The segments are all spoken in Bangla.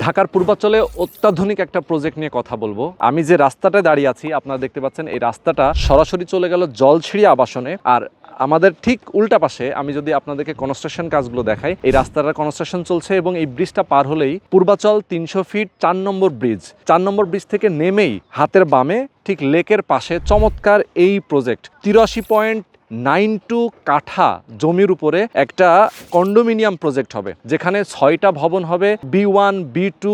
ঢাকার পূর্বাঞ্চলে অত্যাধুনিক একটা প্রজেক্ট নিয়ে কথা বলবো। আমি যে রাস্তাটায় দাঁড়িয়ে আছি আপনারা দেখতে পাচ্ছেন, এই রাস্তাটা সরাসরি চলে গেল জলছিড়ি আবাসনে। আর আমাদের ঠিক উল্টা পাশে আমি যদি আপনাদেরকে কনস্ট্রাকশন কাজগুলো দেখাই, এই রাস্তাটার কনস্ট্রাকশন চলছে এবং এই ব্রিজটা পার হলেই পূর্বাচল 300 ফিট 4 নম্বর ব্রিজ, 4 নম্বর ব্রিজ থেকে নেমেই হাতের বামে ঠিক লেকের পাশে চমৎকার এই প্রজেক্ট 83.92 কাঠা জমির উপরে একটা কন্ডোমিনিয়াম প্রজেক্ট হবে, যেখানে 6টা ভবন হবে, B1 B2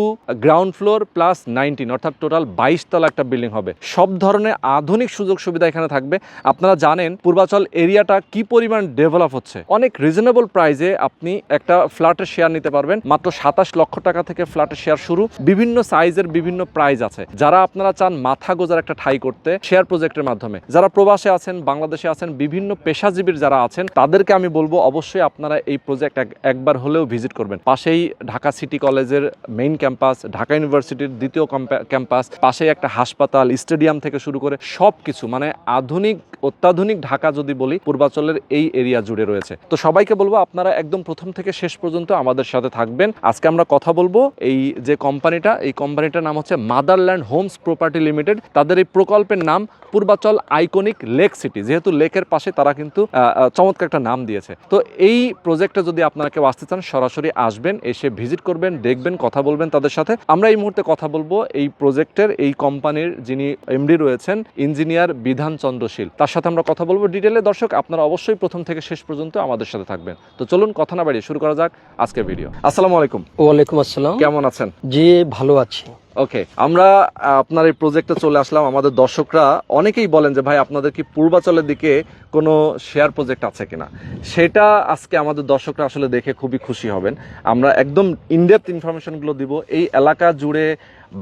ground floor plus 19, অর্থাৎ টোটাল 22 তলা একটা বিল্ডিং হবে। সব ধরনের আধুনিক সুযোগ সুবিধা এখানে থাকবে। আপনারা জানেন পূর্বাচল এরিয়াটা কি পরিমাণ ডেভেলপ হচ্ছে। অনেক রিজনেবল প্রাইসে আপনি একটা ফ্ল্যাটের শেয়ার নিতে পারবেন। মাত্র 27 লক্ষ টাকা থেকে ফ্ল্যাটের শেয়ার শুরু। বিভিন্ন সাইজের বিভিন্ন প্রাইস আছে। যারা আপনারা চান মাথা গোজার একটা ঠাঁই করতে শেয়ার প্রজেক্টের মাধ্যমে, যারা প্রবাসে আছেন, বাংলাদেশে আছেন, বিভিন্ন পেশাজীবীর যারা আছেন, তাদেরকে আমি বলবো অবশ্যই আপনারা এই প্রজেক্ট একবার হলেও ভিজিট করবেন। পাশেই ঢাকা সিটি কলেজের মেইন ক্যাম্পাস, ঢাকা ইউনিভার্সিটির দ্বিতীয় ক্যাম্পাস, পাশেই একটা হাসপাতাল, স্টেডিয়াম থেকে শুরু করে সবকিছু, মানে আধুনিক অত্যাধুনিক ঢাকা যদি বলি পূর্বাচলের এই এরিয়া জুড়ে রয়েছে। তো সবাইকে বলবো আপনারা একদম প্রথম থেকে শেষ পর্যন্ত আমাদের সাথে থাকবেন। আজকে আমরা কথা বলবো এই যে কোম্পানিটা, এই কোম্পানিটার নাম হচ্ছে মাদারল্যান্ড হোমস প্রপার্টি লিমিটেড। তাদের এই প্রকল্পের নাম পূর্বাচল আইকনিক লেক সিটি, যেহেতু লেকের পাশে তারা কিন্তু চমৎকার একটা নাম দিয়েছে। তো এই প্রজেক্টে যদি আপনারা কেউ আসতে চান, সরাসরি আসবেন, এসে ভিজিট করবেন, দেখবেন, কথা বলবেন তাদের সাথে। আমরা এই মুহূর্তে কথা বলবো এই প্রজেক্টের, এই কোম্পানির যিনি এমডি রয়েছেন, ইঞ্জিনিয়ার বিধান চন্দ্রশীল, তার সাথে আমরা কথা বলবো ডিটেলে। দর্শক আপনারা অবশ্যই প্রথম থেকে শেষ পর্যন্ত আমাদের সাথে থাকবেন। তো চলুন কথা না বাড়িয়ে শুরু করা যাক আজকের ভিডিও। আসসালামু আলাইকুম। ওয়ালাইকুম আসসালাম। কেমন আছেন? জি ভালো আছি। ওকে, আমরা আপনার এই প্রজেক্টে চলে আসলাম। আমাদের দর্শকরা অনেকেই বলেন যে ভাই আপনাদের কি পূর্বাচলের দিকে কোনো শেয়ার প্রজেক্ট আছে কিনা, সেটা আজকে আমাদের দর্শকরা আসলে দেখে খুবই খুশি হবেন। আমরা একদম ইনডেপথ ইনফরমেশনগুলো দিব। এই এলাকা জুড়ে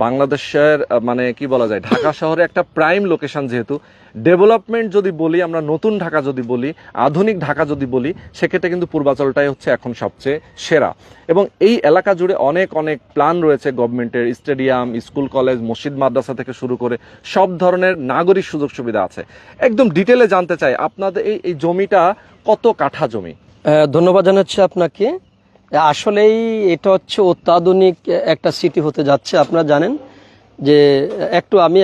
বাংলাদেশের মানে কি বলা যায়, ঢাকা শহরে একটা প্রাইম লোকেশন, যেহেতু ডেভেলপমেন্ট যদি বলি আমরা, নতুন ঢাকা যদি বলি, আধুনিক ঢাকা যদি বলি, সেক্ষেত্রে কিন্তু পূর্বাচলটাই হচ্ছে এখন সবচেয়ে সেরা। এবং এই এলাকা জুড়ে অনেক অনেক প্ল্যান রয়েছে গভর্নমেন্টের, স্টেডিয়াম, স্কুল কলেজ, মসজিদ মাদ্রাসা থেকে শুরু করে সব ধরনের নাগরিক সুযোগ সুবিধা আছে। একদম ডিটেলে জানতে চাই আপনাদের এই জমিটা কত কাঠা জমি? ধন্যবাদ জানাচ্ছি আপনাকে। আসলেই এটা হচ্ছে অত্যাধুনিক একটা সিটি হতে যাচ্ছে। আপনারা জানেন যে আমি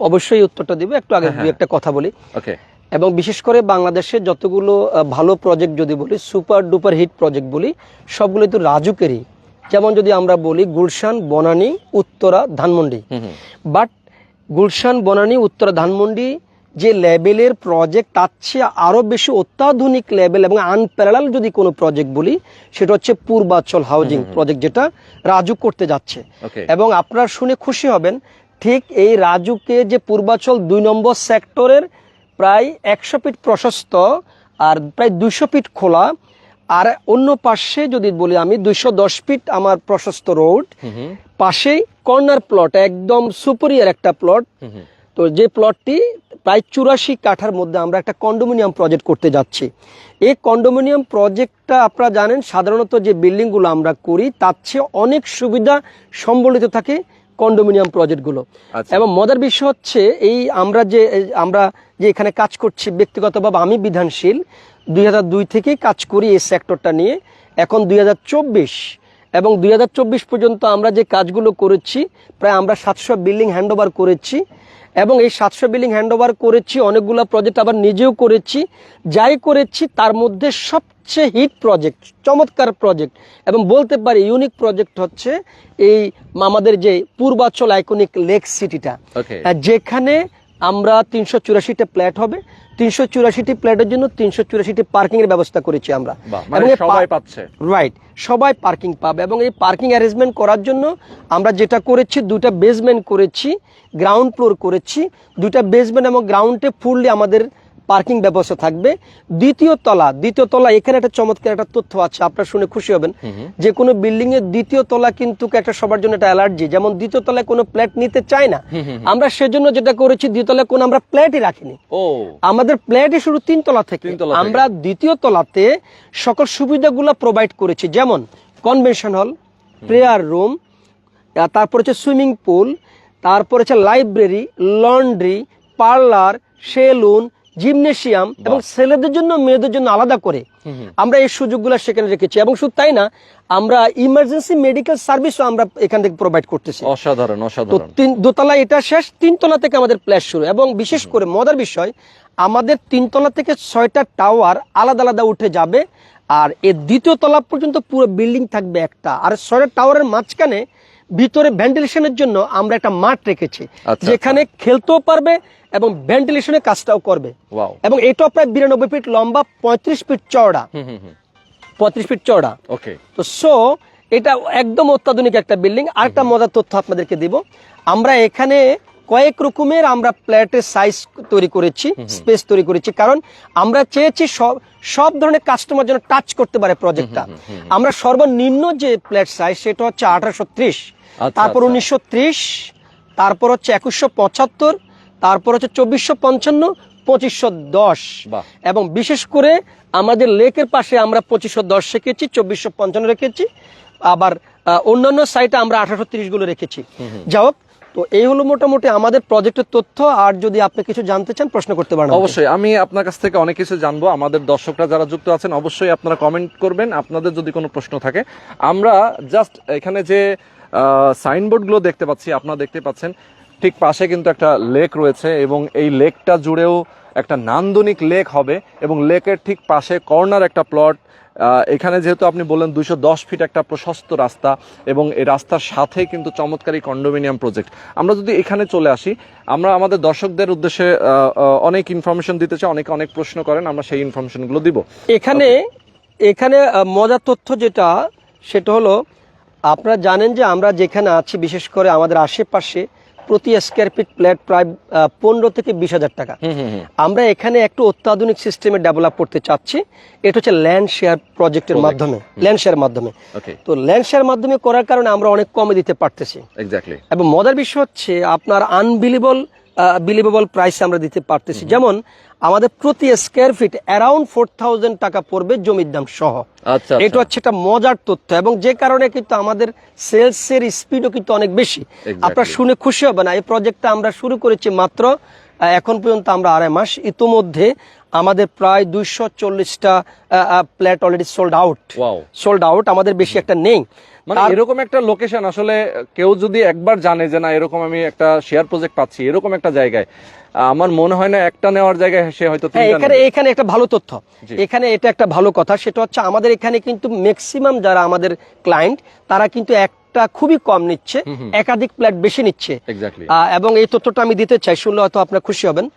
অবশ্যই উত্তরটা দিব, একটু আগে একটা কথা বলি। ওকে। এবং বিশেষ করে বাংলাদেশের যতগুলো ভালো প্রজেক্ট যদি বলি, সুপার ডুপার হিট প্রজেক্ট বলি, সবগুলো তো রাজুকেরই। যেমন যদি আমরা বলি গুলশান, বনানী, উত্তরা, ধানমন্ডি। বাট গুলশান, বনানী, উত্তরা, ধানমন্ডি যে লেভেলের প্রজেক্ট, তার চেয়ে আরো বেশি অত্যাধুনিক লেভেল এবং আনপ্যারালাল যদি কোনো প্রজেক্ট বলি, সেটা হচ্ছে পূর্বাচল হাউজিং প্রজেক্ট, যেটা রাজুক করতে যাচ্ছে। এবং আপনারা শুনে খুশি হবেন, ঠিক এই রাজুকে যে পূর্বাচল 2 নম্বর সেক্টরের প্রায় 100 ফিট প্রশস্ত আর প্রায় 200 ফিট খোলা, আর অন্য পাশে যদি বলি আমি 210 ফিট আমার প্রশস্ত রোড, পাশেই কর্নার প্লট, একদম সুপিরিয়র একটা প্লট। তো যে প্লটটি প্রায় 84 কাঠার মধ্যে আমরা একটা কন্ডোমিনিয়াম প্রজেক্ট করতে যাচ্ছি। এই কন্ডোমিনিয়াম প্রজেক্টটা আপনারা জানেন সাধারণত যে বিল্ডিংগুলো আমরা করি তার চেয়ে অনেক সুবিধা সম্বলিত থাকে কন্ডোমিনিয়াম প্রজেক্টগুলো। এবং মজার বিষয় হচ্ছে আমরা যে এখানে কাজ করছি, ব্যক্তিগতভাবে আমি বিধানশীল 2002 থেকেই কাজ করি এই সেক্টরটা নিয়ে। এখন 2024 এবং 2024 পর্যন্ত আমরা যে কাজগুলো করেছি, প্রায় আমরা 700 বিল্ডিং হ্যান্ডওভার করেছি। এবং এই 700 বিল্ডিং হ্যান্ডওভার করেছি, অনেকগুলো প্রজেক্ট আবার নিজেও করেছি। যাই করেছি তার মধ্যে সবচেয়ে হিট প্রজেক্ট, চমৎকার প্রজেক্ট এবং বলতে পারি ইউনিক প্রজেক্ট হচ্ছে এই আমাদের যে পূর্বাচল আইকনিক লেক সিটিটা, যেখানে আমরা 384টা ফ্ল্যাট হবে। 384টি ফ্ল্যাটের জন্য 384টি পার্কিং এর ব্যবস্থা করেছি আমরা। সবাই পাচ্ছে, রাইট, সবাই পার্কিং পাবে। এবং এই পার্কিং অ্যারেঞ্জমেন্ট করার জন্য আমরা যেটা করেছি, 2টা বেসমেন্ট করেছি, গ্রাউন্ড ফ্লোর করেছি। 2টা বেসমেন্ট এবং গ্রাউন্ডে ফুললি আমাদের পার্কিং ব্যবস্থা থাকবে। দ্বিতীয় তলা এখানে একটা চমৎকার একটা তথ্য আছে, আপনারা শুনে খুশি হবেন। যে কোনো বিল্ডিং এর দ্বিতীয় তলা কিন্তু একটা সবার জন্য একটা অ্যালার্জি, যেমন দ্বিতীয় তলায় কোনো ফ্ল্যাট নিতে চায় না। আমরা সেজন্য যেটা করেছি, দ্বিতীয় তলায় কোনো আমরা ফ্ল্যাটই রাখিনি। আমাদের ফ্ল্যাটই শুরু 3 তলা থেকে। আমরা দ্বিতীয় তলাতে সকল সুবিধাগুলো প্রোভাইড করেছি, যেমন কনভেনশন হল, প্রেয়ার রুম, তারপর হচ্ছে সুইমিং পুল, তারপর হচ্ছে library, laundry, parlour, salon, gymnasium এবং ছেলেদের জন্য মেয়েদের জন্য আলাদা করে আমরা এই সুযোগগুলো সেখানে রেখেছি। এবং শুধু তাই না, আমরা ইমার্জেন্সি মেডিকেল সার্ভিসও আমরা এখান থেকে প্রোভাইড করতেছি। অসাধারণ তো অসাধারণ। দোতলা এটা শেষ, 3 তলা থেকে আমাদের প্ল্যাশ শুরু। এবং বিশেষ করে মজার বিষয়, আমাদের 3 তলা থেকে 6টা টাওয়ার আলাদা আলাদা উঠে যাবে, আর এর 2য় তলা পর্যন্ত পুরো বিল্ডিং থাকবে একটা। আর 6টা টাওয়ারের মাঝখানে ভিতরে ভেন্টিলেশনের জন্য আমরা একটা মাঠ রেখেছি, যেখানে খেলতেও পারবে এবং ভেন্টিলেশনের কাজটাও করবে। এবং এটাও প্রায় 92 ফিট লম্বা, 35 ফিট চওড়া। 35 ফিট চওড়া। ওকে। তো এটা একদম অত্যাধুনিক একটা বিল্ডিং। আরেকটা মজার তথ্য আপনাদেরকে দিব, আমরা এখানে কয়েক রকমের আমরা প্ল্যাটের সাইজ তৈরি করেছি, স্পেস তৈরি করেছি, কারণ আমরা চেয়েছি সব ধরনের কাস্টমার যেন টাচ করতে পারে প্রজেক্টটা। আমরা সর্বনিম্ন যে প্ল্যাট সাইজ সেটা হচ্ছে 1830, তারপর 1930, তারপর হচ্ছে 2175, তারপর হচ্ছে 2455, 2510, এবং বিশেষ করে আমাদের লেকের পাশে আমরা 2510 রেখেছি, 2455 রেখেছি, আবার অন্যান্য সাইটে আমরা 1830 গুলো রেখেছি। যাই হোক, তো এই হলো মোটামুটি আমাদের প্রজেক্টের তথ্য। আর যদি আপনি কিছু জানতে চান প্রশ্ন করতে পারেন। অবশ্যই আমি আপনার কাছ থেকে অনেক কিছু জানবো। আমাদের দর্শকরা যারা যুক্ত আছেন অবশ্যই আপনারা কমেন্ট করবেন আপনাদের যদি কোনো প্রশ্ন থাকে। আমরা জাস্ট এখানে যে সাইনবোর্ডগুলো দেখতে পাচ্ছি, আপনারা দেখতে পাচ্ছেন ঠিক পাশে কিন্তু একটা লেক রয়েছে, এবং এই লেকটা জুড়েও একটা নান্দনিক লেক হবে, এবং লেকের ঠিক পাশে কর্নার একটা প্লট। এখানে যেহেতু আপনি বললেন 210 ফিট একটা প্রশস্ত রাস্তা, এবং এই রাস্তার সাথে কিন্তু চমৎকারী কন্ডোমিনিয়াম প্রজেক্ট। আমরা যদি এখানে চলে আসি, আমরা আমাদের দর্শকদের উদ্দেশ্যে অনেক ইনফরমেশন দিতে চাই, অনেকে অনেক প্রশ্ন করেন, আমরা সেই ইনফরমেশনগুলো দিব। এখানে মজার তথ্য যেটা, সেটা হলো আপনারা জানেন যে আমরা যেখানে আছি, বিশেষ করে আমাদের আশেপাশে প্রতি স্কয়ার ফিট প্ল্যাট প্রায় 15 থেকে 20,000 টাকা। আমরা এখানে একটু অত্যাধুনিক সিস্টেমে ডেভেলপ করতে চাচ্ছি। এটা হচ্ছে ল্যান্ড শেয়ার প্রজেক্টের মাধ্যমে, ল্যান্ড শেয়ার মাধ্যমে। তো ল্যান্ড শেয়ার মাধ্যমে করার কারণে আমরা অনেক কমে দিতে পারতেছি। এবং মজার বিষয় হচ্ছে আপনার বিলিভেবল প্রাইসে আমরা দিতে পারতেছি। যেমন আমাদের প্রতি স্কয়ার ফিট অ্যারাউন্ড 4000 টাকা পড়বে জমির দাম সহ। এটা হচ্ছে একটা মজার তথ্য, এবং যে কারণে কিন্তু আমাদের সেলসের স্পিডও কিন্তু অনেক বেশি। আপনারা শুনে খুশি হবেন, এই প্রজেক্টটা আমরা শুরু করেছি মাত্র এখন পর্যন্ত আমরা 2.5 মাস। ইতোমধ্যে আমাদের প্রায় 240টা প্ল্যাট অলরেডি সোল্ড আউট। আমাদের বেশি একটা নেই। মানে এরকম একটা লোকেশন আসলে কেউ যদি একবার জানে যে না এরকম আমি একটা শেয়ার প্রজেক্ট পাচ্ছি এরকম একটা জায়গায়, আমার মনে হয় না একটা নেওয়ার জায়গায় সে হয়তো এখানে একটা ভালো তথ্য, এখানে এটা একটা ভালো কথা, সেটা হচ্ছে আমাদের এখানে কিন্তু ম্যাক্সিমাম যারা আমাদের ক্লায়েন্ট তারা কিন্তু একটা খুবই কম নিচ্ছে, একাধিক প্ল্যাট বেশি নিচ্ছে। এবং এই তথ্যটা আমি দিতে চাই, শুনলে হয়তো আপনারা খুশি হবেন।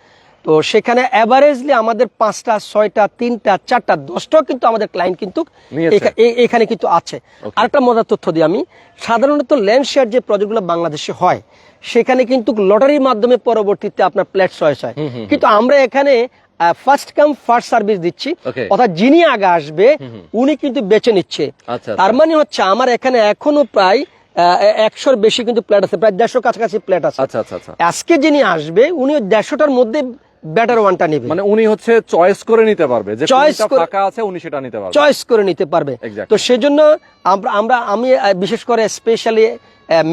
তো সেখানে অ্যাভারেজলি আমাদের 5টা, 6টা, 3টা, 4টা, 10টাও কিন্তু আমাদের ক্লায়েন্ট কিন্তু এখানে কিন্তু আছে। আরেকটা মজার তথ্য দিই আমি, সাধারণত ল্যান্ড শেয়ার যে প্রজেক্টগুলো বাংলাদেশে হয় সেখানে কিন্তু লটারির মাধ্যমে পরবর্তীতে আপনার প্ল্যাট চয়েস হয়, কিন্তু আমরা এখানে ফার্স্ট কাম ফার্স্ট সার্ভিস দিচ্ছি। অর্থাৎ যিনি আগে আসবে উনি কিন্তু বেছে নিচ্ছে। তার মানে হচ্ছে আমার এখানে এখনো প্রায় 100-র বেশি কিন্তু প্ল্যাট আছে, প্রায় 150 কাছাকাছি প্ল্যাট আছে। আজকে যিনি আসবে উনি 150টার মধ্যে বেটার ওয়ানটা নেবে, মানে উনি হচ্ছে চয়েস করে নিতে পারবে, যে কোনটা ফাঁকা আছে উনি সেটা নিতে পারবে, চয়েস করে নিতে পারবে। তো সেজন্য আমি বিশেষ করে স্পেশালি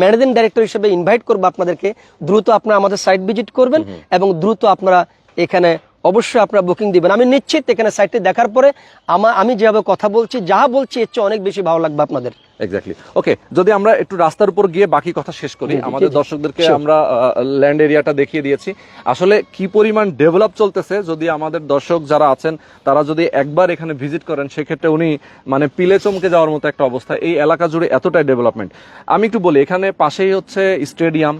ম্যানেজিং ডাইরেক্টর হিসেবে ইনভাইট করবো আপনাদেরকে, দ্রুত আপনারা আমাদের সাইট ভিজিট করবেন এবং দ্রুত আপনারা এখানে অবশ্যই আপনারা বুকিং দিবেন। আমি নিশ্চিত এখানে সাইটটি দেখার পরে আমি যেভাবে কথা বলছি, যা বলছি এর চেয়ে অনেক বেশি ভালো লাগবে আপনাদের। এক্স্যাক্টলি। ওকে, যদি আমরা একটু রাস্তার উপর গিয়ে বাকি কথা শেষ করি, আমাদের দর্শকদেরকে আমরা ল্যান্ড এরিয়াটা দেখিয়ে দিয়েছি, আসলে কি পরিমাণ ডেভেলপ চলতেছে। যদি আমাদের দর্শক যারা আছেন তারা যদি একবার এখানে ভিজিট করেন সেক্ষেত্রে উনি মানে পিলে চমকে যাওয়ার মতো একটা অবস্থা। এই এলাকা জুড়ে এতটাই ডেভেলপমেন্ট। আমি একটু বলি, এখানে পাশেই হচ্ছে স্টেডিয়াম,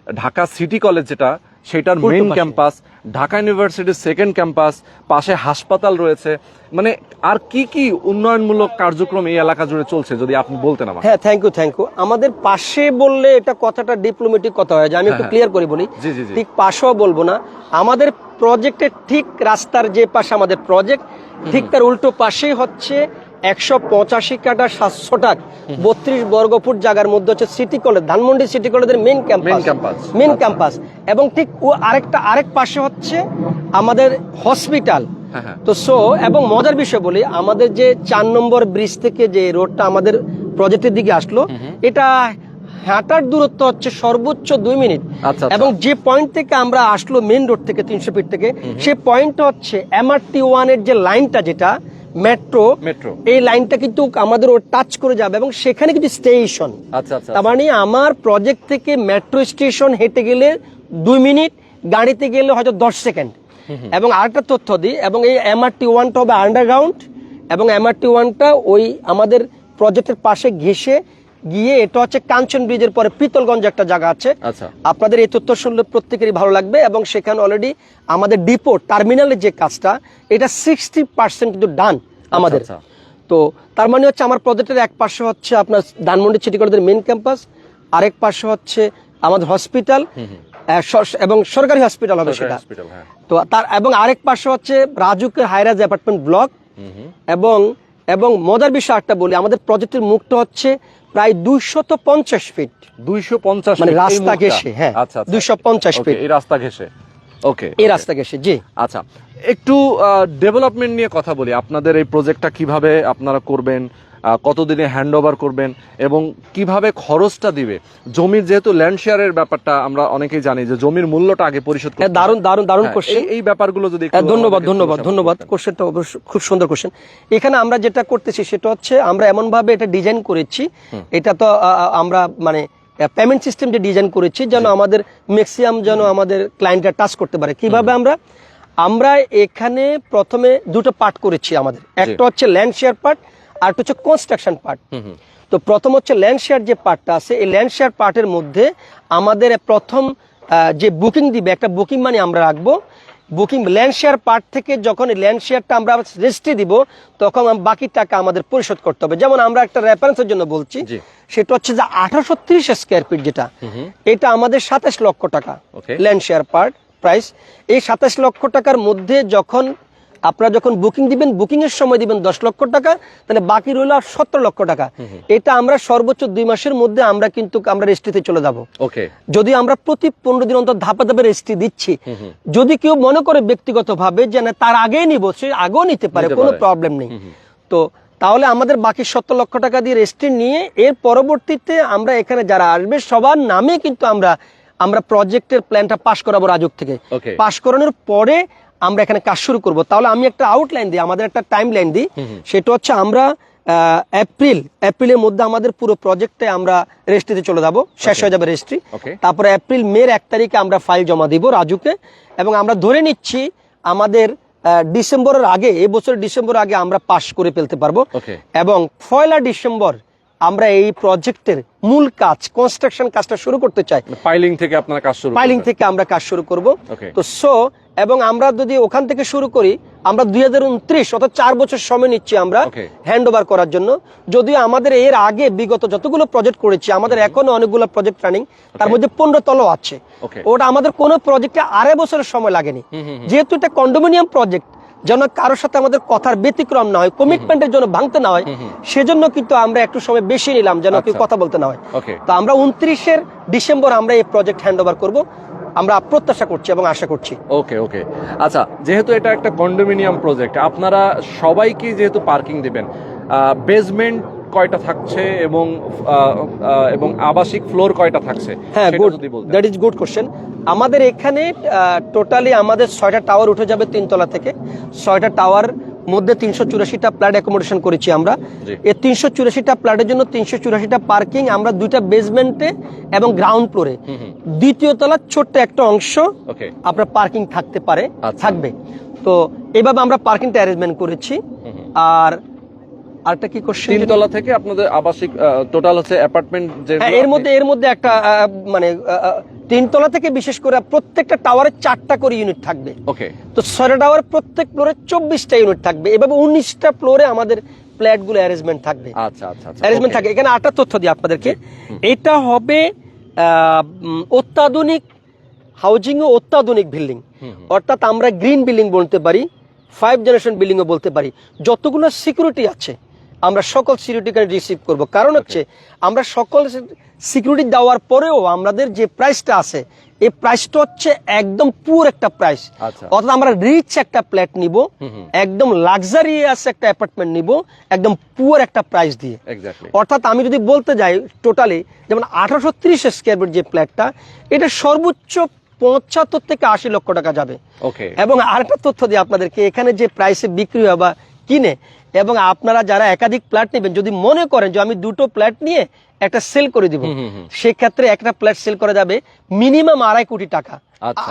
ঢাকা সিটি কলেজ যেটা সেটার মেইন ক্যাম্পাস, ঢাকা ইউনিভার্সিটির সেকেন্ড ক্যাম্পাস, পাশে হাসপাতাল রয়েছে, মানে আর কি কি উন্নয়নমূলক কার্যক্রম এই এলাকা জুড়ে চলছে যদি আপনি বলতেন আমাকে। হ্যাঁ, থ্যাংক ইউ। আমাদের পাশে বললে এটা কথাটা ডিপ্লোম্যাটিক কথা হয়, যে আমি একটু ক্লিয়ার করে বলি, ঠিক পাশেও বলবো না। আমাদের প্রজেক্টের ঠিক রাস্তার যে পাশে আমাদের প্রজেক্ট, ঠিক তার উল্টো পাশেই হচ্ছে 185 কাটা 700 টাকা 32 বর্গফুট জায়গার মধ্যে হচ্ছে সিটি কলেজ, ধানমন্ডি সিটি কলেজের মেইন ক্যাম্পাস, এবং ঠিক আরেক পাশে হচ্ছে আমাদের হসপিটাল। তো এবং মজার বিষয় বলি, আমাদের যে 4 নম্বর ব্রিজ থেকে যে রোডটা আমাদের প্রজেক্টের দিকে আসলো, এটা হাঁটার দূরত্ব হচ্ছে সর্বোচ্চ 2 মিনিট। আচ্ছা, এবং যে পয়েন্ট থেকে আমরা আসলো মেইন রোড থেকে 300 ফিট থেকে, সেই পয়েন্টটা হচ্ছে MRT1 এর যে লাইনটা, যেটা মেট্রো, এই লাইনটা কিন্তু আমাদের ও টাচ করে যাবে এবং সেখানে কিন্তু স্টেশন। আচ্ছা আচ্ছা, তার মানে আমার প্রজেক্ট থেকে মেট্রো স্টেশন হেঁটে গেলে 2 মিনিট, গাড়িতে গেলে হয়তো 10 সেকেন্ড। এবং আরেকটা তথ্য দিই, এবং এই MRT1টা হবে আন্ডারগ্রাউন্ড, এবং MRT1টা ওই আমাদের প্রজেক্টের পাশে ঘেঁষে গিয়ে, এটা হচ্ছে কাঞ্চন ব্রিজের পরে পিতলগঞ্জ একটা জায়গা আছে। আচ্ছা, আপনাদের এই তথ্য শুনলে প্রত্যেকেরই ভালো লাগবে। এবং সেখানে অলরেডি আমাদের ডিপো টার্মিনালের যে কাজটা, এটা 60% কিন্তু ডান আমাদের। তো তার মানে হচ্ছে আমার প্রজেক্টের এক পাশে হচ্ছে আপনার ধানমন্ডি সিটি কলেজের মেইন ক্যাম্পাস, আরেক পাশে হচ্ছে আমাদের হসপিটাল এবং সরকারি হসপিটাল হবে সেটা। তো তার এবং আরেক পাশে হচ্ছে রাজুকের হাইরাজ অ্যাপার্টমেন্ট ব্লক। এবং মজার বিষয় একটা বলি, আমাদের প্রজেক্টের মুখটা হচ্ছে প্রায় 250 ফিট, 250 মানে রাস্তা ঘেঁষে। হ্যাঁ, 250 ফিট এই রাস্তা ঘেঁষে। ওকে, এই রাস্তা ঘেঁষে। জি, আচ্ছা, একটু ডেভেলপমেন্ট নিয়ে কথা বলি। আপনাদের এই প্রজেক্টটা কিভাবে আপনারা করবেন, কতদিনে হ্যান্ড ওভার করবেন, এবং কিভাবে খরচটা দিবে? জমির যেহেতু ল্যান্ড শেয়ারের ব্যাপারটা আমরা অনেকেই জানি যে জমির মূল্যটা আগে পরিশোধ করতে হয়। দারুণ কোশ্চেন। এই ব্যাপারগুলো যদি ধন্যবাদ কোশ্চেনটা অবশ্য খুব সুন্দর কোশ্চেন। এখানে আমরা যেটা করতেছি সেটা হচ্ছে আমরা এমন ভাবে এটা ডিজাইন করেছি, এটা তো আমরা মানে পেমেন্ট সিস্টেম যে ডিজাইন করেছি যেন আমাদের ম্যাক্সিমাম যেন আমাদের ক্লায়েন্টরা টাচ করতে পারে। কিভাবে আমরা এখানে প্রথমে দুটো পার্ট করেছি আমাদের, একটা হচ্ছে ল্যান্ড শেয়ার পার্ট, আর একটা হচ্ছে কনস্ট্রাকশন পার্ট। তো প্রথম হচ্ছে ল্যান্ড শেয়ার যে পার্টটা আছে, এই ল্যান্ড শেয়ার পার্টের মধ্যে আমাদের প্রথম যে বুকিং দিবে, একটা বুকিং মানি আমরা রাখবো। বুকিং ল্যান্ড শেয়ার পার্ট থেকে যখন ল্যান্ড শেয়ারটা আমরা রেজিস্ট্রি দিব, তখন বাকি টাকা আমাদের পরিশোধ করতে হবে। যেমন আমরা একটা রেফারেন্সের জন্য বলছি, সেটা হচ্ছে যে 1830 স্কয়ার ফিট যেটা, এটা আমাদের 27 লক্ষ টাকা ল্যান্ড শেয়ার পার্ট প্রাইস। এই 27 লক্ষ টাকার মধ্যে আপনারা যখন বুকিং দিবেন, বুকিং এর সময় দিবেন 10 লক্ষ টাকা, তাহলে বাকি রইল আর 17 লক্ষ টাকা। এটা আমরা সর্বোচ্চ 2 মাসের মধ্যে আমরা রেজিস্ট্রিতে চলে যাব। যদি আমরা প্রতি 15 দিন অন্তর ধাপে ধাপে রেজিস্ট্রি দিচ্ছি। যদি কেউ মনে করে ব্যক্তিগতভাবে যে না তার আগেই নিব, সে আগেও নিতে পারে, কোনো প্রবলেম নেই। তো তাহলে আমাদের বাকি 17 লক্ষ টাকা দিয়ে রেজিস্ট্রি নিয়ে এর পরবর্তীতে আমরা এখানে যারা আসবে সবার নামে কিন্তু আমরা প্রজেক্টের প্ল্যানটা পাস করাবো রাজুক থেকে। পাস করানোর পরে আমরা এখানে কাজ শুরু করব। তাহলে আমি একটা আউটলাইন দিই, আমাদের একটা টাইম লাইন দিই, সেটা হচ্ছে আমরা এপ্রিলের মধ্যে আমাদের পুরো প্রজেক্টে আমরা রেজিস্ট্রিতে চলে যাব, শেষ হয়ে যাবে রেজিস্ট্রি। তারপরে এপ্রিল-মের 1 তারিখে আমরা ফাইল জমা দিব রাজুকে, এবং আমরা ধরে নিচ্ছি আমাদের ডিসেম্বরের আগে, এই বছর ডিসেম্বর আগে আমরা পাস করে ফেলতে পারবো। এবং 1 ডিসেম্বর আমরা এই প্রজেক্টের মূল কাজ, কনস্ট্রাকশন কাজটা শুরু করতে চাই। পাইলিং থেকে আপনারা কাজ শুরু, পাইলিং থেকে আমরা কাজ শুরু করব। তো এবং আমরা যদি ওখান থেকে শুরু করি, আমরা 2029 অর্থাৎ 4 বছর সময় নিচ্ছি আমরা হ্যান্ড ওভার করার জন্য। যদিও আমাদের এর আগে বিগত যতগুলো প্রজেক্ট করেছি, আমাদের এখনো অনেকগুলো প্রজেক্ট রানিং, তার মধ্যে 15 তলাও আছে। ওটা আমাদের কোনো প্রজেক্টে 2.5 বছরের সময় লাগেনি। যেহেতু এটা কন্ডোমিনিয়াম প্রজেক্ট, যেন কারোর সাথে আমাদের কথার ব্যতিক্রম না হয়, কমিটমেন্টের জন্য ভাঙতে না হয়, সেজন্য কিন্তু আমরা একটু সময় বেশি নিলাম, যেন কেউ কথা বলতে না হয়। তো আমরা 29 ডিসেম্বর আমরা এই প্রজেক্ট হ্যান্ড ওভার করবো, আমরা প্রত্যাশা করছি এবং আশা করছি। ওকে। আচ্ছা, যেহেতু এটা একটা কন্ডোমিনিয়াম প্রজেক্ট, আপনারা সবাইকে যেহেতু পার্কিং দিবেন, বেসমেন্ট কয়টা থাকছে এবং আবাসিক ফ্লোর কয়টা থাকছে? হ্যাঁ, দ্যাট ইজ গুড কোশ্চেন। আমাদের এখানে টোটালি আমাদের 6টা টাওয়ার উঠে যাবে 3 তলা থেকে। 6টা টাওয়ার মধ্যে 384টা ফ্ল্যাট অ্যাকোমোডেশন করেছি আমরা। এই 384টা ফ্ল্যাটের জন্য 384টা পার্কিং আমরা 2টা বেসমেন্টে এবং গ্রাউন্ড ফ্লোরে, দ্বিতীয় তলার ছোট্ট একটা অংশ আপনার পার্কিং থাকতে পারে, থাকবে। তো এইভাবে আমরা পার্কিংটা অ্যারেঞ্জমেন্ট করেছি। আর আরেকটা কি কোশ্চেন, 3 তলা থেকে আপনাদের আবাসিক টোটাল হচ্ছে অ্যাপার্টমেন্ট, এর মধ্যে একটা মানে 3 তলা থেকে বিশেষ করে প্রত্যেকটা টাওয়ারে 4টা করে ইউনিট থাকবে। তো 6টা টাওয়ার প্রত্যেক ফ্লোরে 24টা ইউনিট থাকবে। এভাবে 19টা ফ্লোরে আমাদের ফ্ল্যাটগুলো অ্যারেঞ্জমেন্ট থাকবে। আচ্ছা, অ্যারেঞ্জমেন্ট থাকে। এখানে আরেকটা তথ্য দিই আপনাদেরকে, এটা হবে অত্যাধুনিক হাউজিং ও অত্যাধুনিক বিল্ডিং, অর্থাৎ আমরা গ্রিন বিল্ডিং বলতে পারি, 5 জেনারেশন বিল্ডিংও বলতে পারি। যতগুলো সিকিউরিটি আছে আমরা সকল সিকিউরিটি রিসিভ করব। কারণ হচ্ছে আমরা সকল সিকিউরিটি দেওয়ার পরেও আমাদের যে প্রাইসটা আছে এই প্রাইসটা হচ্ছে একদম পুর একটা প্রাইস। অর্থাৎ আমরা রিচ একটা ফ্ল্যাট নিব, একদম লাক্সারিয়াস একটা অ্যাপার্টমেন্ট নিব একদম পুর একটা প্রাইস দিয়ে। অর্থাৎ আমি যদি বলতে যাই টোটালি যেমন 1830 স্কয়ার ফিট যে ফ্ল্যাটটা, এটা সর্বোচ্চ 75 থেকে 80 লক্ষ টাকা যাবে। এবং আরেকটা তথ্য দিই আপনাদেরকে, এখানে যে প্রাইসে বিক্রি হয় বা কিনে, এবং আপনারা যারা একাধিক ফ্ল্যাট নেবেন যদি মনে করেন যে আমি দুটো ফ্ল্যাট নিয়ে একটা সেল করে দিব, সেক্ষেত্রে একটা ফ্ল্যাট সেল করা যাবে মিনিমাম 2.5 কোটি টাকা,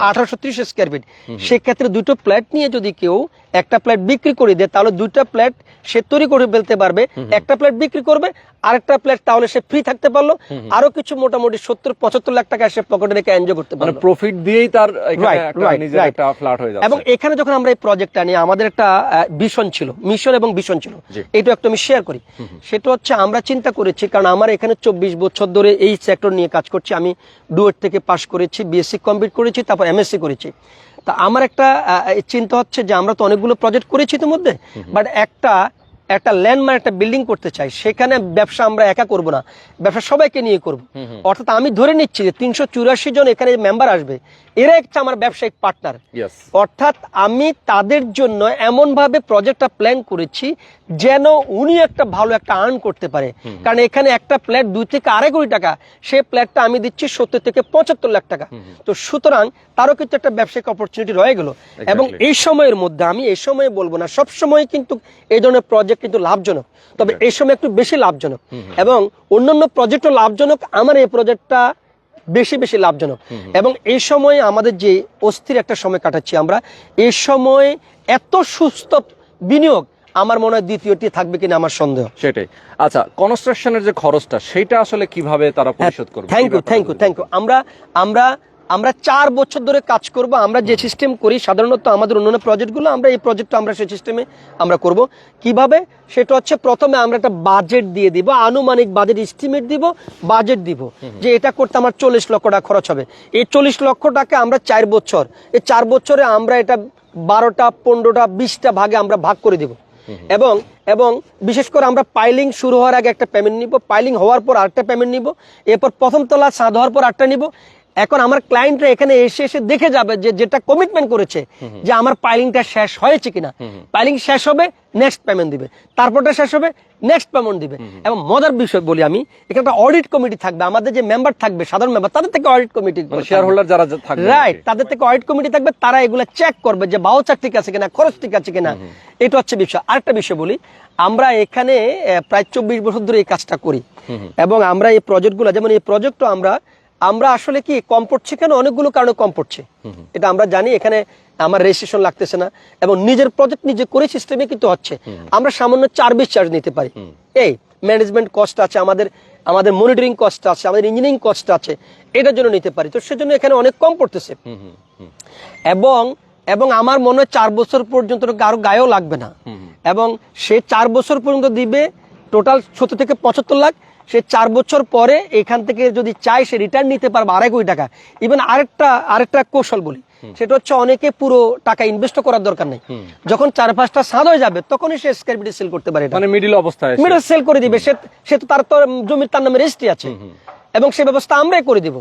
1830 স্কয়ার ফিট। সেক্ষেত্রে দুটো ফ্ল্যাট নিয়ে যদি কেউ একটা ফ্ল্যাট বিক্রি করে দেয় তাহলে দুইটা ফ্ল্যাট সে তৈরি করে ফেলতে পারবে, একটা ফ্ল্যাট বিক্রি করবে, আরেকটা ফ্ল্যাট তাহলে সে ফ্রি থাকতে পারলো, আরো কিছু মোটামুটি 70-75 লাখ টাকা সে পকেটে রেখে এনজয় করতে পারবে, প্রফিট দিয়েই তার নিজের একটা ফ্ল্যাট হয়ে যাবে। এবং এখানে যখন আমরা এই প্রজেক্টটা নিয়ে আমাদের একটা ভিশন ছিল, মিশন এবং ভিশন ছিল, এটা একটু আমি শেয়ার করি। সেটা হচ্ছে আমরা চিন্তা করেছি, কারণ আমার এখানে 24 বছর ধরে এই সেক্টর নিয়ে কাজ করছি, আমি ডুয়েট থেকে পাশ করেছি, বিএসসি কমপ্লিট করেছি, তারপর এমএসসি করেছি। তা আমার একটা চিন্তা হচ্ছে যে আমরা তো অনেকগুলো প্রজেক্ট করেছি তো মধ্যে, বাট একটা ল্যান্ডমার্ক একটা বিল্ডিং করতে চাই, সেখানে ব্যবসা আমরা একা করব না, ব্যবসা সবাইকে নিয়ে করব। অর্থাৎ আমি ধরে নিচ্ছি যে 384 জন এখানে মেম্বার আসবে, এরা একটা আমার ব্যবসায়িক পার্টনার। অর্থাৎ আমি তাদের জন্য এমন ভাবে প্রজেক্টটা প্ল্যান করেছি যেন উনি একটা ভালো একটা আর্ন করতে পারে। কারণ এখানে একটা ফ্ল্যাট 2 থেকে 2.5 কোটি টাকা, সেই ফ্ল্যাটটা আমি দিচ্ছি 70 থেকে 75 লাখ টাকা। তো সুতরাং তারও কিন্তু একটা ব্যবসায়িক অপরচুনিটি রয়ে গেল। এবং এই সময়ের মধ্যে আমি এই সময়ে বলবো না, সব সময় কিন্তু এই ধরনের প্রজেক্ট কিন্তু লাভজনক, তবে এই সময় একটু বেশি লাভজনক, এবং অন্যান্য প্রজেক্টও লাভজনক, আমার এই প্রজেক্টটা বেশি বেশি লাভজনক। এবং এই সময়ে আমাদের যে অস্থির একটা সময় কাটাচ্ছি আমরা, এই সময় এত সুস্থ বিনিয়োগ আমার মনে হয় দ্বিতীয়টি থাকবে কিনা আমার সন্দেহ। সেটাই। আচ্ছা, কনস্ট্রাকশনের যে খরচটা সেটা আসলে কিভাবে তারা পরিশোধ করবে? Thank you. আমরা 4 বছর ধরে কাজ করব। আমরা যে সিস্টেম করি সাধারণত আমাদের অন্যান্য প্রজেক্টগুলো, আমরা এই প্রজেক্টটা আমরা সেই সিস্টেমে আমরা করব। কিভাবে? সেটা হচ্ছে প্রথমে আমরা একটা বাজেট দিয়ে দিব, আনুমানিক বাজেট এস্টিমেট দিব, বাজেট দিব যে এটা করতে আমার 40 লক্ষ টাকা খরচ হবে। এই 40 লক্ষ টাকা আমরা 4 বছর, এই 4 বছরে আমরা এটা 12টা 15টা 20টা ভাগে আমরা ভাগ করে দিব। এবং বিশেষ করে আমরা পাইলিং শুরু হওয়ার আগে একটা পেমেন্ট নিব, পাইলিং হওয়ার পর আরেকটা পেমেন্ট নিব, এরপর প্রথম তলা ছাদ হওয়ার পর আরেকটা নিব। এখন আমার ক্লায়েন্টরা এখানে এসে দেখে যাবে যে যেটা কমিটমেন্ট করেছে যে আমার পাইলিংটা শেষ হয়েছে কিনা। পাইলিং শেষ হবে, নেক্সট পেমেন্ট দিবে, তারপরটা শেষ হবে, নেক্সট পেমেন্ট দিবে। এবং মজার বিষয় বলি আমি, এখানে একটা অডিট কমিটি থাকবে, আমাদের যে মেম্বার থাকবে সাধারণ মেম্বার, তাদের থেকে অডিট কমিটি, শেয়ার হোল্ডার যারা থাকবে, রাইট, তাদের থেকে অডিট কমিটি থাকবে, তারা এগুলো চেক করবে যে ভাউচার ঠিক আছে কিনা, খরচ ঠিক আছে কিনা। এটা হচ্ছে বিষয়। আরেকটা বিষয় বলি, আমরা এখানে প্রায় 24 বছর ধরে এই কাজটা করি, এবং আমরা এই প্রজেক্টগুলো, যেমন এই প্রজেক্টও আমরা আসলে কি কম পড়ছে কেন, অনেকগুলো কারণে কম পড়ছে, এটা আমরা জানি। এখানে আমার রেজিস্ট্রেশন লাগতেছে না, এবং নিজের প্রজেক্ট নিজে করে সিস্টেমে কিন্তু হচ্ছে। আমরা সামান্য সার্ভিস চার্জ নিতে পারি, এই ম্যানেজমেন্ট কস্ট আছে, আমাদের মনিটরিং কস্ট আছে, আমাদের ইঞ্জিনিয়ারিং কস্ট আছে, এটার জন্য নিতে পারি। তো সেজন্য এখানে অনেক কম পড়তেছে। এবং আমার মনে হয় 4 বছর পর্যন্ত কারো গায়েও লাগবে না, এবং সে 4 বছর পর্যন্ত দিবে টোটাল 70 থেকে 75 লাখ। সে 4 বছর পরে এখান থেকে যদি চায় সে রিটার্ন নিতে পারবে 2.5 কোটি টাকা। ইভেন আরেকটা কৌশল বলি, সেটা হচ্ছে অনেকে পুরো টাকা ইনভেস্ট করার দরকার নেই, যখন 4-5টা ছাদ হয়ে যাবে তখনই সে স্কয়ার ফিট সেল করতে পারে, মানে মিডল অবস্থায় মিডল সেল করে দিবে। সে তো তার জমির তার নামে রেজিস্ট্রি আছে, এবং সে ব্যবস্থা আমরাই করে দিব।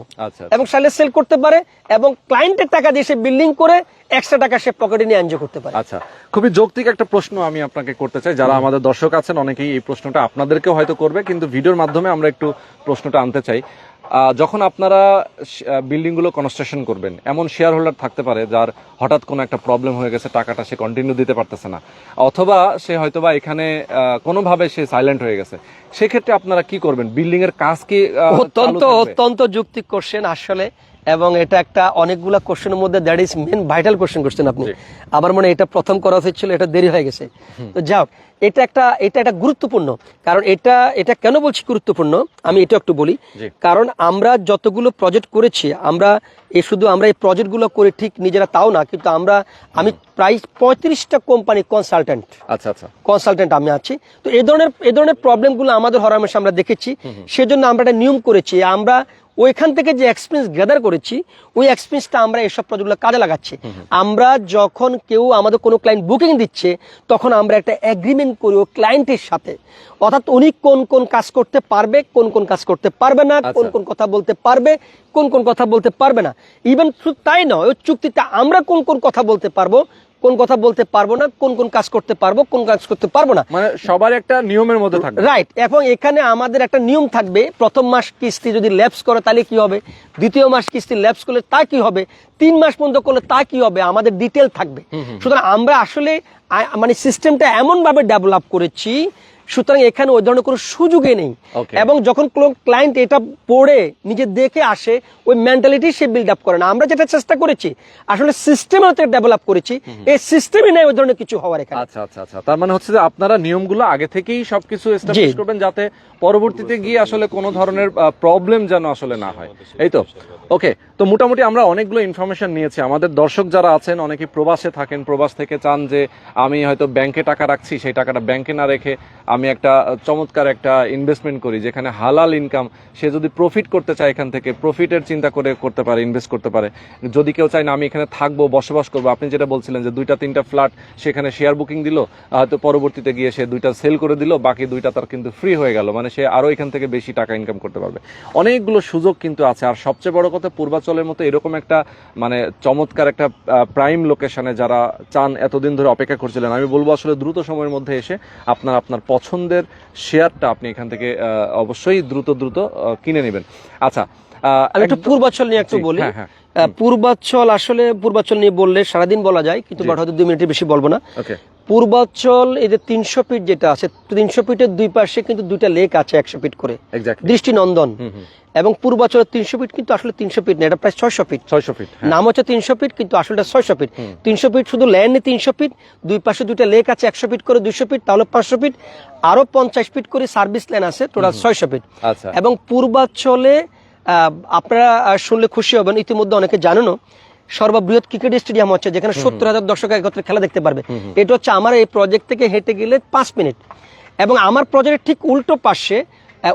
এবং সাইলে সেল করতে পারে, এবং ক্লায়েন্টের টাকা দিয়ে সে বিল্ডিং করে এক্সট্রা টাকা সে পকেটে নিয়ে এনজয় করতে পারে। আচ্ছা, খুবই যৌক্তিক একটা প্রশ্ন আমি আপনাকে করতে চাই। যারা আমাদের দর্শক আছেন অনেকেই এই প্রশ্নটা আপনাদেরকেও হয়তো করবে, কিন্তু ভিডিওর মাধ্যমে আমরা একটু প্রশ্নটা আনতে চাই। যখন আপনারা বিল্ডিং গুলো কনস্ট্রাকশন করবেন, এমন শেয়ার হোল্ডার থাকতে পারে যার হঠাৎ কোনো একটা প্রবলেম হয়ে গেছে, টাকাটা সে কন্টিনিউ দিতে পারতেছে না, অথবা সে হয়তোবা এখানে কোনোভাবে সে সাইলেন্ট হয়ে গেছে, সেক্ষেত্রে আপনারা কি করবেন? বিল্ডিং এর কাজ কি? অত্যন্ত যৌক্তিক কোশ্চেন আসলে, এবং এটা একটা অনেকগুলা কোশ্চেনের মধ্যে that is main vital question করছেন আপনি। আমার মনে এটা প্রথম করা উচিত ছিল, এটা দেরি হয়ে গেছে। তো যাও, এটা একটা গুরুত্বপূর্ণ, কারণ এটা কেন বলছি গুরুত্বপূর্ণ আমি এটা একটু বলি। কারণ আমরা যতগুলো প্রজেক্ট করেছি, আমরা এই প্রজেক্টগুলো করে ঠিক নিজেরা তাও না, কিন্তু আমি প্রায় 35টা কোম্পানি কনসালটেন্ট আমি আছি। তো এই ধরনের প্রবলেমগুলো আমাদের হরহামেশা আমরা দেখেছি, সেজন্য আমরা একটা নিয়ম করেছি, আমরা ওইখান থেকে যে এক্সপিরিয়েন্স গ্যাদার করেছি ওই এক্সপিরিয়েন্সটা আমরা এসব প্রজেক্টগুলো কাজে লাগাচ্ছি। আমরা যখন কেউ আমাদের কোনো ক্লায়েন্ট বুকিং দিচ্ছে তখন আমরা একটা এগ্রিমেন্ট করি ও ক্লায়েন্টের সাথে, অর্থাৎ উনি কোন কোন কাজ করতে পারবে, কোন কোন কাজ করতে পারবে না, কোন কোন কথা বলতে পারবে, কোন কোন কথা বলতে পারবে না। ইভেন শুধু তাই নয়, ওই চুক্তিতে আমরা কোন কোন কথা বলতে পারবো, কোন কথা বলতে পারবো না, কোন কোন কাজ করতে পারবো, কোন কাজ করতে পারবো না, মানে সবার একটা নিয়মের মধ্যে থাকবে। রাইট। এবং এখানে আমাদের একটা নিয়ম থাকবে, প্রথম মাস কিস্তি যদি ল্যাপস করে তাহলে কি হবে, দ্বিতীয় মাস কিস্তি ল্যাপস করলে তা কি হবে, 3 মাস বন্ধ করলে তা কি হবে, আমাদের ডিটেল থাকবে। সুতরাং আমরা আসলে মানে সিস্টেমটা এমন ভাবে ডেভেলপ করেছি, সুতরাং এখানে ওই ধরনের কোনো সুযোগই নেই। এবং যখন ক্লায়েন্ট এটা পড়ে নিজে দেখে আসে, ওই মেন্টালিটি সে বিল্ড আপ করে না। আমরা যেটা চেষ্টা করেছি আসলে সিস্টেম ডেভেলপ করেছি, এই সিস্টেমই নেই ওই ধরনের কিছু হওয়ার এখানে। আচ্ছা আচ্ছা আচ্ছা, তার মানে হচ্ছে যে আপনারা নিয়মগুলো আগে থেকেই সবকিছু এস্টাবলিশ করবেন যাতে পরবর্তীতে গিয়ে আসলে কোনো ধরনের প্রবলেম যেন আসলে না হয়, এই তো। ওকে, তো মোটামুটি আমরা অনেকগুলো ইনফরমেশন নিয়েছি। আমাদের দর্শক যারা আছেন অনেকে প্রবাসে থাকেন, প্রবাস থেকে চান যে আমি হয়তো ব্যাংকে টাকা রাখছি, সেই টাকাটা ব্যাংকে না রেখে আমি একটা চমৎকার একটা ইনভেস্টমেন্ট করি যেখানে হালাল ইনকাম, সে যদি প্রফিট করতে চায় এখান থেকে প্রফিটের চিন্তা করে করতে পারে, ইনভেস্ট করতে পারে। যদি কেউ চায় না আমি এখানে থাকবো, বসবাস করবো, আপনি যেটা বলছিলেন যে 2-3টা ফ্ল্যাট সেখানে শেয়ার বুকিং দিল, হয়তো পরবর্তীতে গিয়ে সে 2টা সেল করে দিল, বাকি 2টা তার কিন্তু ফ্রি হয়ে গেল, মানে সে আরো এখান থেকে বেশি টাকা ইনকাম করতে পারবে। অনেকগুলো সুযোগ কিন্তু আছে। আর সবচেয়ে বড় কথা, পূর্বাচলের মতো এরকম একটা মানে চমৎকার একটা প্রাইম লোকেশনে যারা চান, এতদিন ধরে অপেক্ষা করছিলেন, আমি বলবো আসলে দ্রুত সময়ের মধ্যে এসে আপনার পছন্দের শেয়ারটা আপনি এখান থেকে অবশ্যই দ্রুত কিনে নেবেন। আচ্ছা, আমি একটু পূর্বাচল নিয়ে একটু বলি। পূর্বাচল আসলে পূর্বাচল নিয়ে বললে সারাদিন বলা যায়, কিন্তু হয়তো 2 মিনিটের বেশি বলবো না। পূর্বাচল এই যে 300 ফিট যেটা আছে, 300 ফিটের দুই পাশে কিন্তু 2টা লেক আছে 100 ফিট করে, দৃষ্টিনন্দন। এবং পূর্বাচলের 300 ফিট কিন্তু আসলে 300 ফিট না, এটা প্রায় 600 ফিট। নাম হচ্ছে 300 ফিট কিন্তু আসলে 600 ফিট। 300 ফিট শুধু ল্যান্ড 300 ফিট, দুই পাশে 2টা লেক আছে 100 ফিট করে, 200 ফিট, তাহলে 500 ফিট, আরো 50 ফিট করে সার্ভিস ল্যান্ড আছে, টোটাল 600 ফিট। এবং পূর্বাচলে আপনারা শুনলে খুশি হবেন, ইতিমধ্যে অনেকে জানেনও, সর্ববৃহৎ ক্রিকেট স্টেডিয়াম হচ্ছে যেখানে 70,000 দর্শক একত্রে খেলা দেখতে পারবে। এটা হচ্ছে আমার এই প্রজেক্ট থেকে হেঁটে গেলে 5 মিনিট। এবং আমার প্রজেক্টের ঠিক উল্টো পাশে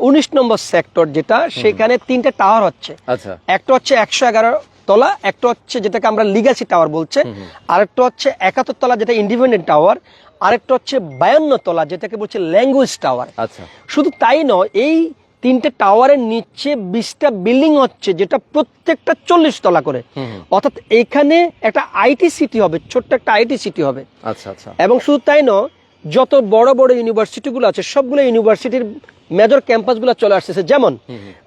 19 নম্বর সেক্টর যেটা, সেখানে 3টা টাওয়ার হচ্ছে। একটা হচ্ছে 111 তলা, একটা হচ্ছে যেটাকে আমরা লিগ্যাসি টাওয়ার বলছে, আরেকটা হচ্ছে 71 তলা যেটা ইন্ডিপেন্ডেন্ট টাওয়ার, আরেকটা হচ্ছে 52 তলা যেটাকে বলছে ল্যাঙ্গুয়েজ টাওয়ার। শুধু তাই নয়, এই 3টে টাওয়ারের নিচে 20টা বিল্ডিং হচ্ছে, যেটা প্রত্যেকটা 40 তলা করে। অর্থাৎ এখানে একটা আইটি সিটি হবে, ছোট্ট একটা আইটি সিটি হবে। এবং শুধু তাই নয়, যত বড় বড় ইউনিভার্সিটি গুলো আছে সবগুলো ইউনিভার্সিটির মেজর ক্যাম্পাস গুলো চলে আসতেছে। যেমন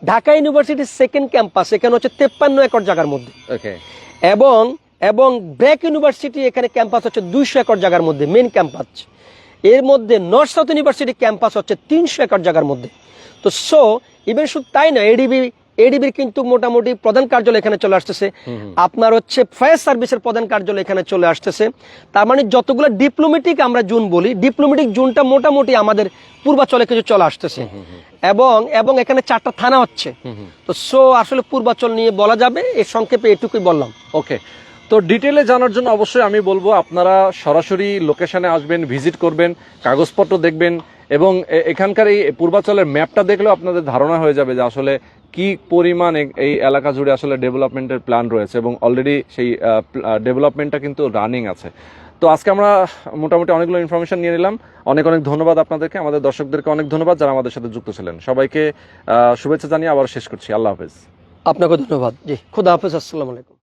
ঢাকা ইউনিভার্সিটির সেকেন্ড ক্যাম্পাস এখানে হচ্ছে 53 একর জায়গার মধ্যে, এবং ব্র্যাক ইউনিভার্সিটি এখানে ক্যাম্পাস হচ্ছে 200 একর জায়গার মধ্যে, মেইন ক্যাম্পাস। এর মধ্যে নর্থ সাউথ ইউনিভার্সিটি ক্যাম্পাস হচ্ছে 300 একর জায়গার মধ্যে। তো ইভেন শুধু তাই না, এডিবির কিন্তু মোটামুটি প্রধান কার্যালয় এখানে চলে আসতেছে, আপনার হচ্ছে ফায়ার সার্ভিসের প্রধান কার্যালয় এখানে চলে আসতেছে। তার মানে যতগুলো ডিপ্লোমেটিক আমরা জোন বলি, ডিপ্লোমেটিক জোনটা মোটামুটি আমাদের পূর্বাচলে কিছু চলে আসতেছে। এবং এখানে 4টা থানা হচ্ছে। তো আসলে পূর্বাচল নিয়ে বলা যাবে, এর সংক্ষেপে এটুকুই বললাম। ওকে, তো ডিটেলে জানার জন্য অবশ্যই আমি বলবো আপনারা সরাসরি লোকেশনে আসবেন, ভিজিট করবেন, কাগজপত্র দেখবেন, এবং এখানকার এই পূর্বাচলের ম্যাপটা দেখলেও আপনাদের ধারণা হয়ে যাবে যে আসলে কি পরিমাণ এই এলাকা জুড়ে আসলে ডেভেলপমেন্টের প্ল্যান রয়েছে, এবং অলরেডি সেই ডেভেলপমেন্টটা কিন্তু রানিং আছে। তো আজকে আমরা মোটামুটি অনেকগুলো ইনফরমেশন নিয়ে নিলাম। অনেক ধন্যবাদ আপনাদেরকে, আমাদের দর্শকদেরকে অনেক ধন্যবাদ যারা আমাদের সাথে যুক্ত ছিলেন। সবাইকে শুভেচ্ছা জানিয়ে আবার শেষ করছি। আল্লাহ হাফেজ। আপনাকে ধন্যবাদ। জি, খুদা হাফেজ। আসসালামু আলাইকুম।